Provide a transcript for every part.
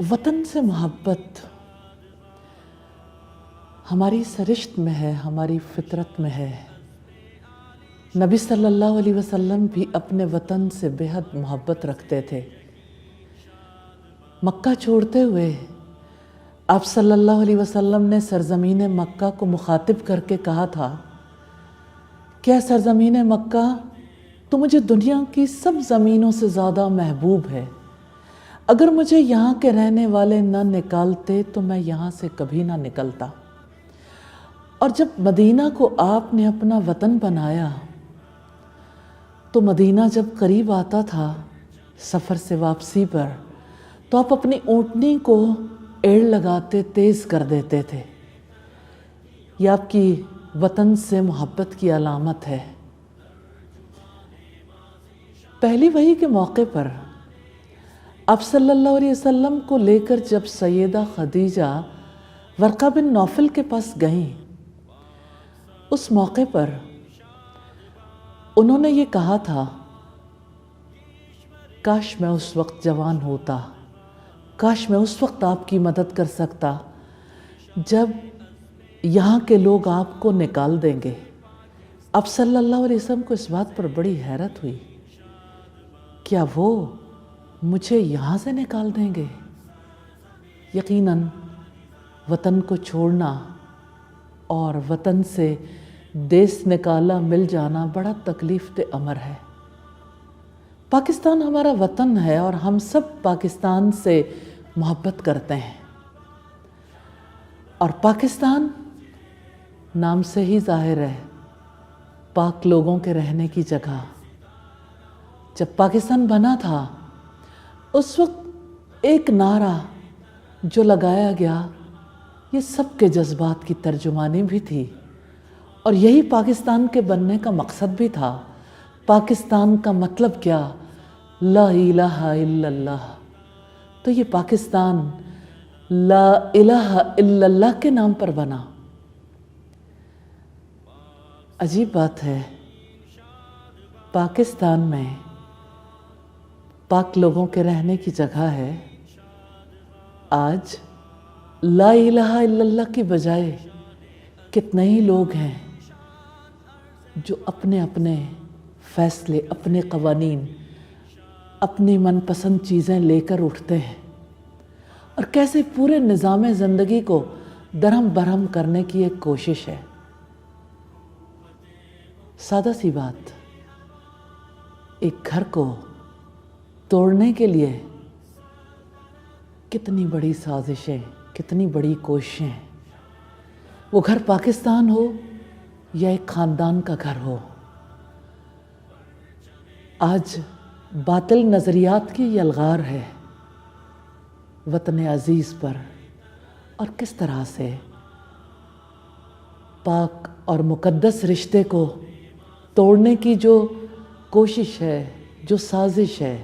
وطن سے محبت ہماری سرشت میں ہے، ہماری فطرت میں ہے۔ نبی صلی اللہ علیہ وسلم بھی اپنے وطن سے بے حد محبت رکھتے تھے۔ مکہ چھوڑتے ہوئے آپ صلی اللہ علیہ وسلم نے سرزمین مکہ کو مخاطب کر کے کہا تھا کہ اے سرزمین مکہ، تو مجھے دنیا کی سب زمینوں سے زیادہ محبوب ہے۔ اگر مجھے یہاں کے رہنے والے نہ نکالتے تو میں یہاں سے کبھی نہ نکلتا۔ اور جب مدینہ کو آپ نے اپنا وطن بنایا تو مدینہ جب قریب آتا تھا سفر سے واپسی پر تو آپ اپنی اونٹنی کو ایڑ لگاتے تیز کر دیتے تھے۔ یہ آپ کی وطن سے محبت کی علامت ہے۔ پہلی وحی کے موقع پر آپ صلی اللہ علیہ وسلم کو لے کر جب سیدہ خدیجہ ورقہ بن نوفل کے پاس گئیں، اس موقع پر انہوں نے یہ کہا تھا، کاش میں اس وقت جوان ہوتا، کاش میں اس وقت آپ کی مدد کر سکتا جب یہاں کے لوگ آپ کو نکال دیں گے۔ آپ صلی اللہ علیہ وسلم کو اس بات پر بڑی حیرت ہوئی، کیا وہ مجھے یہاں سے نکال دیں گے؟ یقیناً وطن کو چھوڑنا اور وطن سے دیس نکالا مل جانا بڑا تکلیف دہ امر ہے۔ پاکستان ہمارا وطن ہے اور ہم سب پاکستان سے محبت کرتے ہیں، اور پاکستان نام سے ہی ظاہر ہے، پاک لوگوں کے رہنے کی جگہ۔ جب پاکستان بنا تھا اس وقت ایک نعرہ جو لگایا گیا یہ سب کے جذبات کی ترجمانی بھی تھی، اور یہی پاکستان کے بننے کا مقصد بھی تھا۔ پاکستان کا مطلب کیا؟ لا الہ الا اللہ۔ تو یہ پاکستان لا الہ الا اللہ کے نام پر بنا۔ عجیب بات ہے، پاکستان میں پاک لوگوں کے رہنے کی جگہ ہے، آج لا الہ الا اللہ کی بجائے کتنے ہی لوگ ہیں جو اپنے اپنے فیصلے، اپنے قوانین، اپنی من پسند چیزیں لے کر اٹھتے ہیں، اور کیسے پورے نظام زندگی کو درہم برہم کرنے کی ایک کوشش ہے۔ سادہ سی بات، ایک گھر کو توڑنے کے لیے کتنی بڑی سازشیں، کتنی بڑی کوششیں، وہ گھر پاکستان ہو یا ایک خاندان کا گھر ہو۔ آج باطل نظریات کی یلغار ہے وطن عزیز پر، اور کس طرح سے پاک اور مقدس رشتے کو توڑنے کی جو کوشش ہے، جو سازش ہے،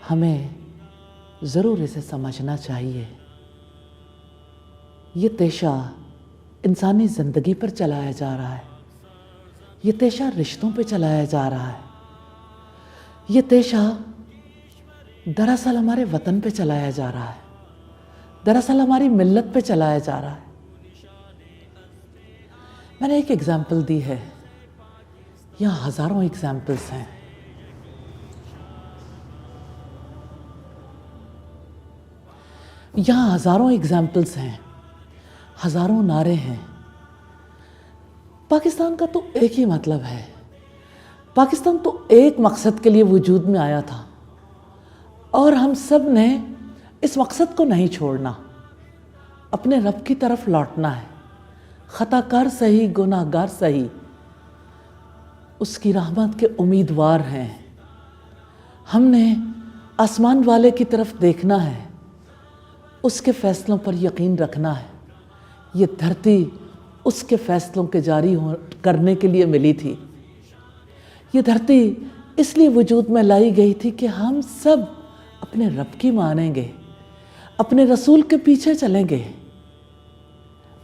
ہمیں ضرور اسے سمجھنا چاہیے۔ یہ تیشہ انسانی زندگی پر چلایا جا رہا ہے، یہ تیشہ رشتوں پہ چلایا جا رہا ہے، یہ تیشہ دراصل ہمارے وطن پہ چلایا جا رہا ہے، دراصل ہماری ملت پہ چلایا جا رہا ہے۔ میں نے ایک ایگزامپل دی ہے، یہاں ہزاروں ایگزامپلس ہیں۔ یہاں ہزاروں ایگزامپلس ہیں، ہزاروں نعرے ہیں۔ پاکستان کا تو ایک ہی مطلب ہے، پاکستان تو ایک مقصد کے لیے وجود میں آیا تھا، اور ہم سب نے اس مقصد کو نہیں چھوڑنا، اپنے رب کی طرف لوٹنا ہے، خطا کار سہی، گناہ گار سہی، اس کی رحمت کے امیدوار ہیں۔ ہم نے آسمان والے کی طرف دیکھنا ہے، اس کے فیصلوں پر یقین رکھنا ہے۔ یہ دھرتی اس کے فیصلوں کے جاری کرنے کے لیے ملی تھی، یہ دھرتی اس لیے وجود میں لائی گئی تھی کہ ہم سب اپنے رب کی مانیں گے، اپنے رسول کے پیچھے چلیں گے۔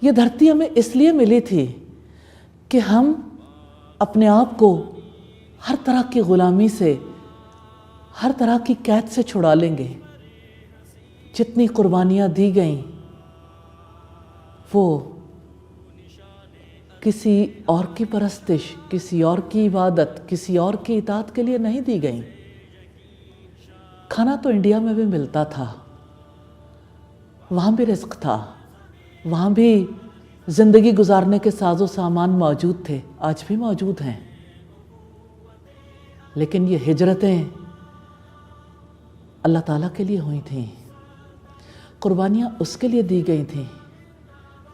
یہ دھرتی ہمیں اس لیے ملی تھی کہ ہم اپنے آپ کو ہر طرح کی غلامی سے، ہر طرح کی قید سے چھڑا لیں گے۔ جتنی قربانیاں دی گئیں وہ کسی اور کی پرستش، کسی اور کی عبادت، کسی اور کی اطاعت کے لیے نہیں دی گئیں۔ کھانا تو انڈیا میں بھی ملتا تھا، وہاں بھی رزق تھا، وہاں بھی زندگی گزارنے کے ساز و سامان موجود تھے، آج بھی موجود ہیں۔ لیکن یہ ہجرتیں اللہ تعالیٰ کے لیے ہوئی تھیں، قربانیاں اس کے لیے دی گئی تھیں۔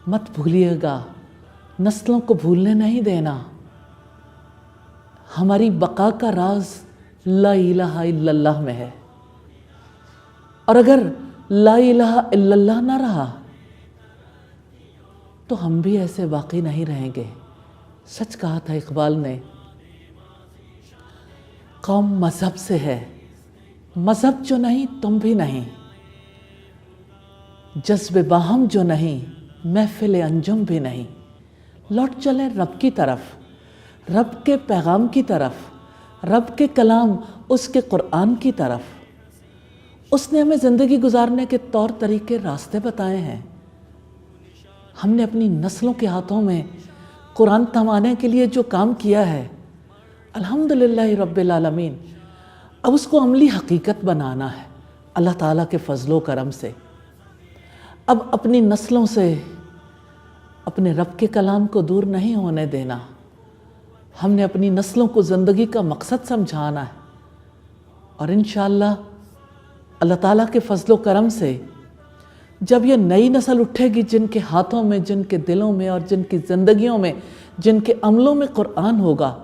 مت بھولیے گا، نسلوں کو بھولنے نہیں دینا۔ ہماری بقا کا راز لا الہ الا اللہ میں ہے، اور اگر لا الہ الا اللہ نہ رہا تو ہم بھی ایسے باقی نہیں رہیں گے۔ سچ کہا تھا اقبال نے، قوم مذہب سے ہے، مذہب جو نہیں تم بھی نہیں، جذب باہم جو نہیں محفل انجم بھی نہیں۔ لوٹ چلیں رب کی طرف، رب کے پیغام کی طرف، رب کے کلام اس کے قرآن کی طرف۔ اس نے ہمیں زندگی گزارنے کے طور طریقے، راستے بتائے ہیں۔ ہم نے اپنی نسلوں کے ہاتھوں میں قرآن تھمانے کے لیے جو کام کیا ہے، الحمدللہ رب العالمین، اب اس کو عملی حقیقت بنانا ہے اللہ تعالیٰ کے فضل و کرم سے۔ اب اپنی نسلوں سے اپنے رب کے کلام کو دور نہیں ہونے دینا۔ ہم نے اپنی نسلوں کو زندگی کا مقصد سمجھانا ہے، اور انشاءاللہ اللہ تعالیٰ کے فضل و کرم سے جب یہ نئی نسل اٹھے گی، جن کے ہاتھوں میں، جن کے دلوں میں اور جن کی زندگیوں میں، جن کے عملوں میں قرآن ہوگا،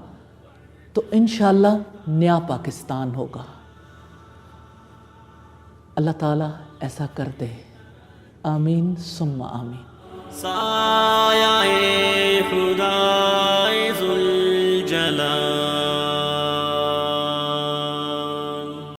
تو انشاءاللہ نیا پاکستان ہوگا۔ اللہ تعالیٰ ایسا کر دے، آمین ثم آمین۔ سایہ خدائے ذوالجلال